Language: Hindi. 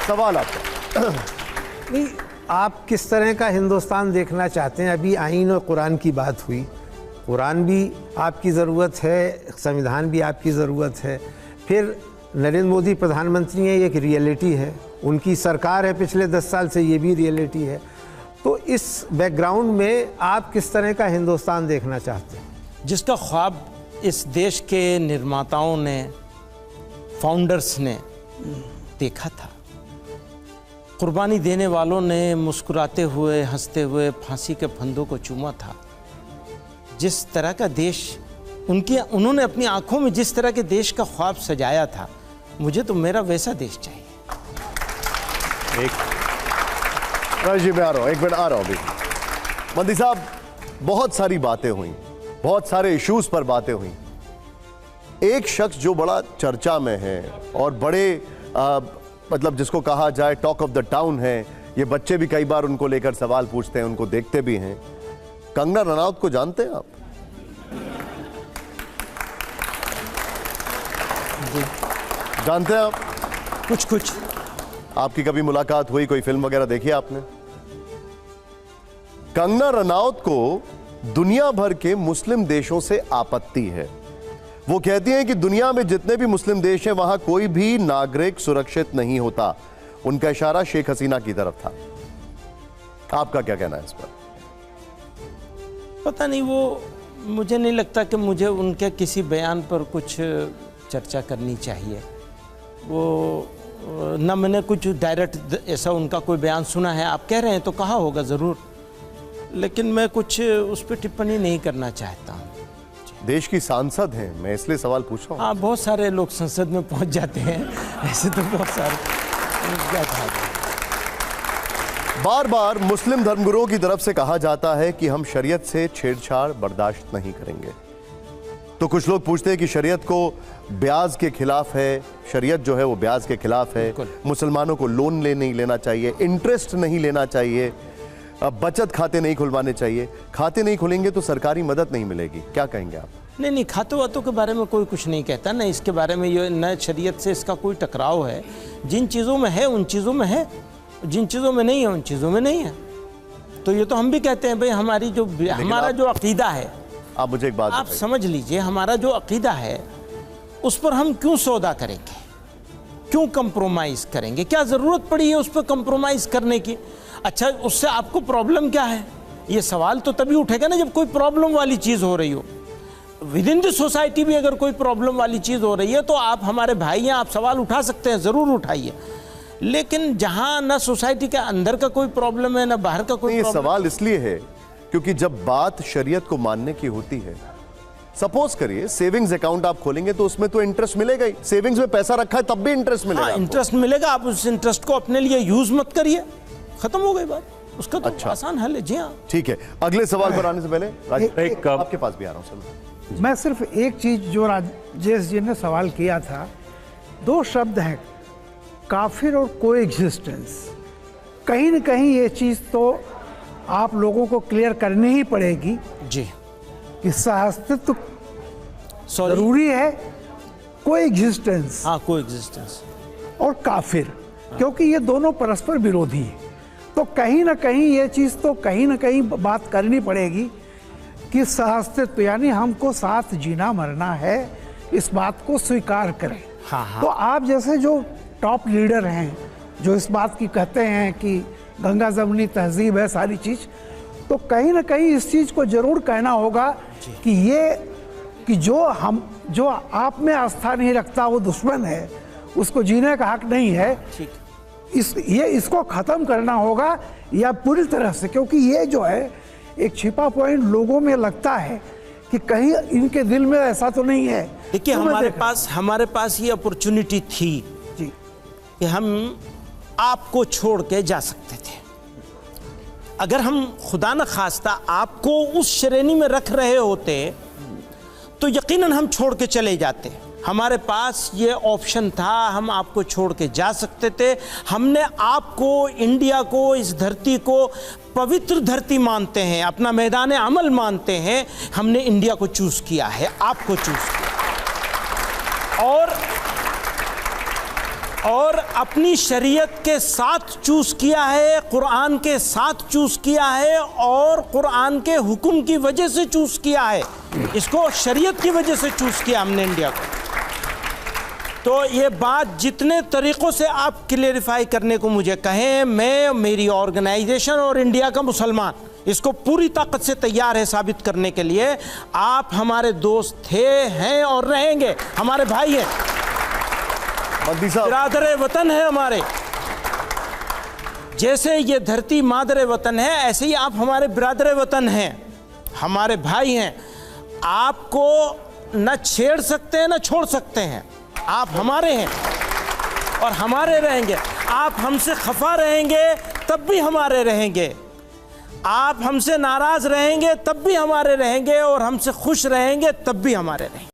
सवाल आपका। नहीं, आप किस तरह का हिंदुस्तान देखना चाहते हैं? अभी आईन और कुरान की बात हुई। कुरान भी आपकी ज़रूरत है, संविधान भी आपकी ज़रूरत है। फिर नरेंद्र मोदी प्रधानमंत्री हैं, एक रियलिटी है। उनकी सरकार है पिछले 10 साल से, ये भी रियलिटी है। तो इस बैकग्राउंड में आप किस तरह का हिंदुस्तान देखना चाहते हैं? जिसका ख्वाब इस देश के निर्माताओं ने, फाउंडर्स ने देखा था, कुर्बानी देने वालों ने मुस्कुराते हुए, हंसते हुए फांसी के फंदों को चूमा था। जिस तरह का देश उन्होंने अपनी आंखों में जिस तरह के देश का ख्वाब सजाया था, मुझे तो मेरा वैसा देश चाहिए। जी मैं आ रहा हूँ, एक मिनट आ रहा हूँ अभी। मंदी साहब, बहुत सारी बातें हुई, बहुत सारे इश्यूज पर बातें हुई। एक शख्स जो बड़ा चर्चा में है और बड़े मतलब जिसको कहा जाए टॉक ऑफ द टाउन है, ये बच्चे भी कई बार उनको लेकर सवाल पूछते हैं, उनको देखते भी हैं। कंगना रनौत को जानते हैं आप? जानते हैं आप? कुछ कुछ। आपकी कभी मुलाकात हुई, कोई फिल्म वगैरह देखी आपने? कंगना रनौत को दुनिया भर के मुस्लिम देशों से आपत्ति है। वो कहती हैं कि दुनिया में जितने भी मुस्लिम देश हैं, वहां कोई भी नागरिक सुरक्षित नहीं होता। उनका इशारा शेख हसीना की तरफ था। आपका क्या कहना है इस पर? पता नहीं, वो मुझे नहीं लगता कि मुझे उनके किसी बयान पर कुछ चर्चा करनी चाहिए। वो न मैंने कुछ डायरेक्ट ऐसा उनका कोई बयान सुना है। आप कह रहे हैं तो कहा होगा ज़रूर, लेकिन मैं कुछ उस पर टिप्पणी नहीं करना चाहता हूँ। देश की सांसद हैं, मैं इसलिए सवाल पूछ रहा हूँ। हाँ, बहुत सारे लोग संसद में पहुँच जाते हैं, ऐसे तो बहुत सारे। बार बार मुस्लिम धर्मगुरुओं की तरफ से कहा जाता है कि हम शरीयत से छेड़छाड़ बर्दाश्त नहीं करेंगे। तो कुछ लोग पूछते हैं कि शरीयत को ब्याज के खिलाफ है, शरीयत जो है वो ब्याज के खिलाफ है, मुसलमानों को लोन नहीं लेना चाहिए, इंटरेस्ट नहीं लेना चाहिए, बचत खाते नहीं खुलवाने चाहिए। खाते नहीं खुलेंगे तो सरकारी मदद नहीं मिलेगी। क्या कहेंगे आप? नहीं, खातों वातों के बारे में कोई कुछ नहीं कहता, न इसके बारे में ये, न शरीयत से इसका कोई टकराव है। जिन चीज़ों में है उन चीज़ों में है, जिन चीज़ों में नहीं है उन चीज़ों में नहीं है। तो ये तो हम भी कहते हैं भाई, हमारी जो हमारा जो अकीदा है, आप मुझे एक बात आप समझ लीजिए, हमारा जो अकीदा है उस पर हम क्यों सौदा करेंगे, क्यों कंप्रोमाइज़ करेंगे? क्या ज़रूरत पड़ी है उस पर कंप्रोमाइज़ करने की? अच्छा, उससे आपको प्रॉब्लम क्या है? ये सवाल तो तभी उठेगा ना जब कोई प्रॉब्लम वाली चीज़ हो रही हो। विद इन द सोसाइटी भी अगर कोई प्रॉब्लम वाली चीज़ हो रही है तो आप हमारे भाई हैं, आप सवाल उठा सकते हैं, ज़रूर उठाइए। लेकिन जहाँ ना सोसाइटी के अंदर का कोई प्रॉब्लम है ना बाहर का कोई प्रॉब्लम। सवाल इसलिए है क्योंकि जब बात शरीयत को मानने की होती है, सपोज करिए सेविंग्स अकाउंट आप खोलेंगे तो उसमें तो इंटरेस्ट मिलेगा ही। सेविंग्स में पैसा रखा है तब भी इंटरेस्ट मिलेगा। हाँ, इंटरेस्ट मिलेगा। आप उस इंटरेस्ट को अपने लिए यूज मत करिए, खत्म हो गई बात। उसका तो अच्छा, आसान हल है। जी हाँ, ठीक है। अगले सवाल पर आने से पहले आपके पास भी आ रहा हूँ। मैं सिर्फ एक चीज, जो राजेश जी ने सवाल किया था, 2 शब्द हैं, काफिर और कोएग्जिस्टेंस। कहीं न कहीं ये चीज तो आप लोगों को क्लियर करनी ही पड़ेगी जी कि सहअस्तित्व जरूरी है, कोएग्जिस्टेंस। हाँ, कोएग्जिस्टेंस और काफिर, क्योंकि ये दोनों परस्पर विरोधी हैं। तो कहीं ना कहीं ये चीज़ तो कहीं ना कहीं बात करनी पड़ेगी कि सहअस्तित्व यानी हमको साथ जीना मरना है, इस बात को स्वीकार करें। हाँ। तो आप जैसे जो टॉप लीडर हैं, जो इस बात की कहते हैं कि गंगा जमनी तहजीब है सारी चीज़, तो कहीं ना कहीं इस चीज़ को जरूर कहना होगा कि ये कि जो आप में आस्था नहीं रखता वो दुश्मन है, उसको जीने का हक नहीं है। इसको ख़त्म करना होगा या पूरी तरह से, क्योंकि ये जो है एक छिपा पॉइंट लोगों में लगता है कि कहीं इनके दिल में ऐसा तो नहीं है। देखिए, हमारे पास ये अपॉर्चुनिटी थी जी कि हम आपको छोड़ के जा सकते थे। अगर हम खुदा न खास्ता आपको उस श्रेणी में रख रहे होते तो यकीनन हम छोड़ के चले जाते। हमारे पास ये ऑप्शन था, हम आपको छोड़ के जा सकते थे। हमने आपको, इंडिया को, इस धरती को पवित्र धरती मानते हैं, अपना मैदान अमल मानते हैं। हमने इंडिया को चूज किया है, आपको चूज किया। और अपनी शरीयत के साथ चूज किया है, कुरान के साथ चूज किया है और कुरान के हुक्म की वजह से चूज किया है। इसको शरीयत की वजह से चूज किया हमने इंडिया को। तो ये बात जितने तरीक़ों से आप क्लेरिफाई करने को मुझे कहें, मैं, मेरी ऑर्गेनाइजेशन और इंडिया का मुसलमान इसको पूरी ताकत से तैयार है साबित करने के लिए। आप हमारे दोस्त थे, हैं और रहेंगे, हमारे भाई हैं, बिरादर वतन है हमारे। जैसे ये धरती मादर वतन है, ऐसे ही आप हमारे बिरादर वतन हैं, हमारे भाई हैं। आपको न छेड़ सकते हैं न छोड़ सकते हैं। आप हमारे हैं और हमारे रहेंगे। आप हमसे खफा रहेंगे तब भी हमारे रहेंगे, आप हमसे नाराज रहेंगे तब भी हमारे रहेंगे, और हमसे खुश रहेंगे तब भी हमारे रहेंगे।